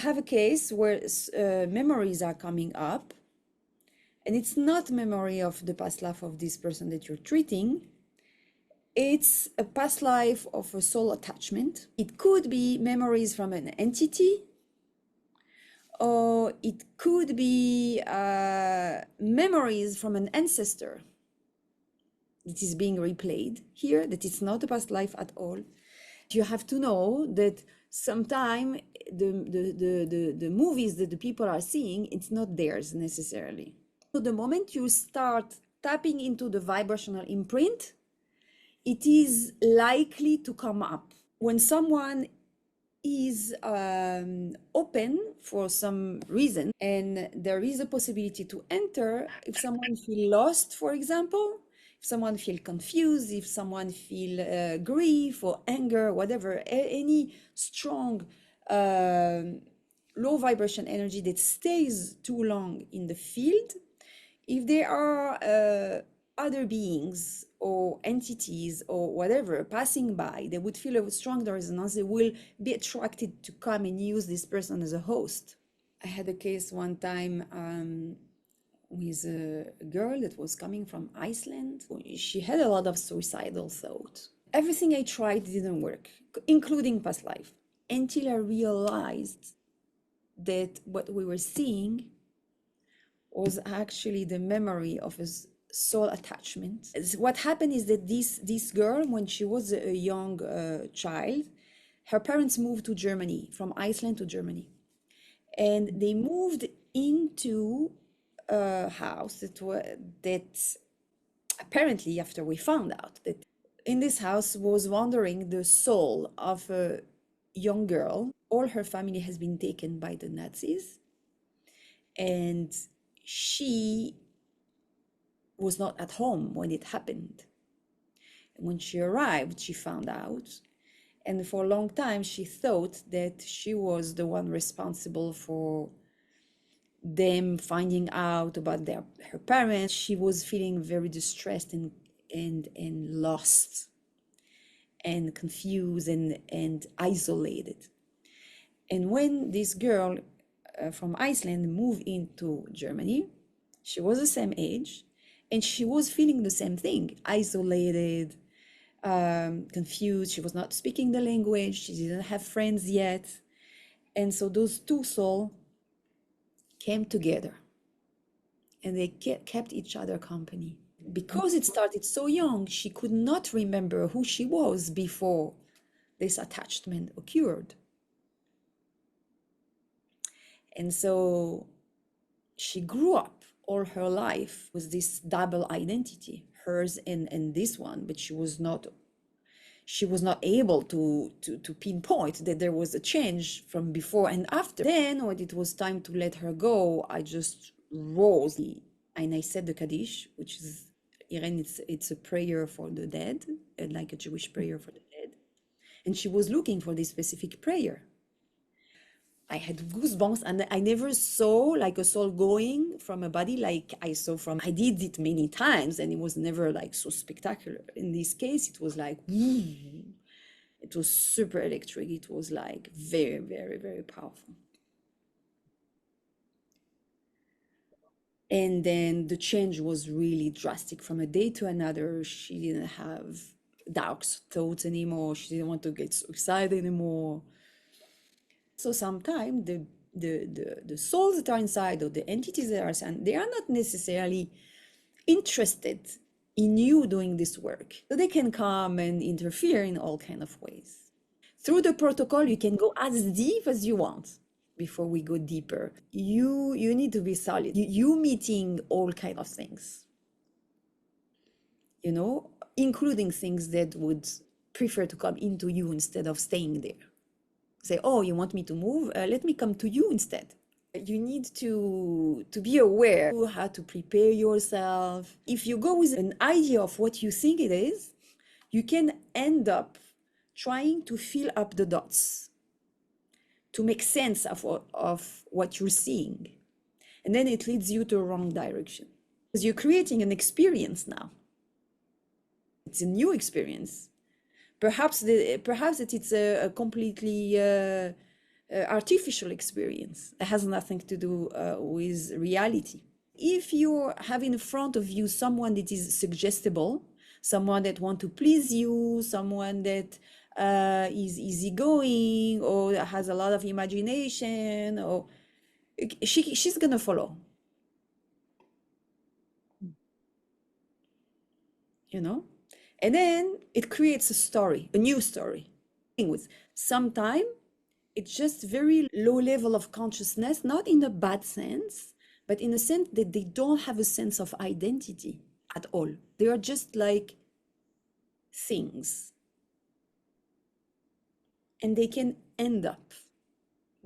I have a case where memories are coming up, and it's not memory of the past life of this person that you're treating. It's a past life of a soul attachment. It could be memories from an entity, or it could be memories from an ancestor that is being replayed here, that it's not a past life at all. You have to know that sometimes the movies that the people are seeing, it's not theirs necessarily. So the moment you start tapping into the vibrational imprint, it is likely to come up. When someone is open for some reason and there is a possibility to enter, if someone feel lost, for example, if someone feel confused, if someone feel grief or anger, whatever, any strong low vibration energy that stays too long in the field, if there are other beings or entities or whatever passing by, they would feel a strong resonance. They will be attracted to come and use this person as a host. I had a case one time with a girl that was coming from Iceland. She had a lot of suicidal thoughts. Everything I tried didn't work, including past life, until I realized that what we were seeing was actually the memory of a soul attachment. What happened is that this girl, when she was a young child, her parents moved to Germany, from Iceland to Germany. And they moved into a house that apparently, after we found out that in this house was wandering the soul of a young girl. All her family has been taken by the Nazis. And she was not at home when it happened. And when she arrived, she found out. And for a long time, she thought that she was the one responsible for them finding out about her parents. She was feeling very distressed and lost and confused and isolated. And when this girl from Iceland moved into Germany, she was the same age, and she was feeling the same thing, isolated, confused. She was not speaking the language. She didn't have friends yet. And so those two souls came together and they kept each other company. Because it started so young, she could not remember who she was before this attachment occurred. And so she grew up all her life with this double identity, hers and this one, but she was not able to pinpoint that there was a change from before and after. Then when it was time to let her go, I just rose and I said the Kaddish, which is, Irene, it's a prayer for the dead, like a Jewish prayer for the dead. And she was looking for this specific prayer. I had goosebumps, and I never saw like a soul going from a body like I saw from, I did it many times and it was never like so spectacular. In this case, it was like, it was super electric. It was like very, very, very powerful. And then the change was really drastic from a day to another. She didn't have dark thoughts anymore. She didn't want to get so excited anymore. So sometimes the souls that are inside or the entities that are inside, they are not necessarily interested in you doing this work. So they can come and interfere in all kind of ways. Through the protocol, you can go as deep as you want. Before we go deeper, you need to be solid. You meeting all kind of things, including things that would prefer to come into you instead of staying there. Say, oh, you want me to move? Let me come to you instead. You need to be aware of how to prepare yourself. If you go with an idea of what you think it is, you can end up trying to fill up the dots to make sense of what you're seeing. And then it leads you to the wrong direction. Because you're creating an experience now. It's a new experience. Perhaps that it's a completely artificial experience. It has nothing to do with reality. If you're having in front of you someone that is suggestible, someone that want to please you, someone that is easygoing or has a lot of imagination, or she's gonna follow, you know. And then it creates a story, a new story. With sometime it's just very low level of consciousness, not in a bad sense, but in a sense that they don't have a sense of identity at all. They are just like things, and they can end up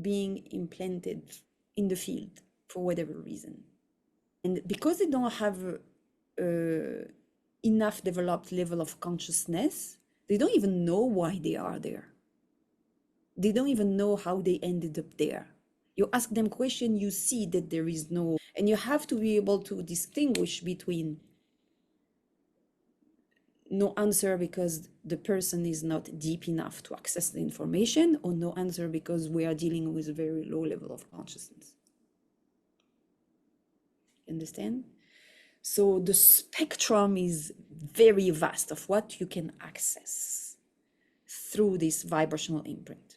being implanted in the field for whatever reason. And because they don't have enough developed level of consciousness, they don't even know why they are there. They don't even know how they ended up there. You ask them question, you see that there is no, and you have to be able to distinguish between no answer because the person is not deep enough to access the information, or no answer because we are dealing with a very low level of consciousness. Understand? So the spectrum is very vast of what you can access through this vibrational imprint.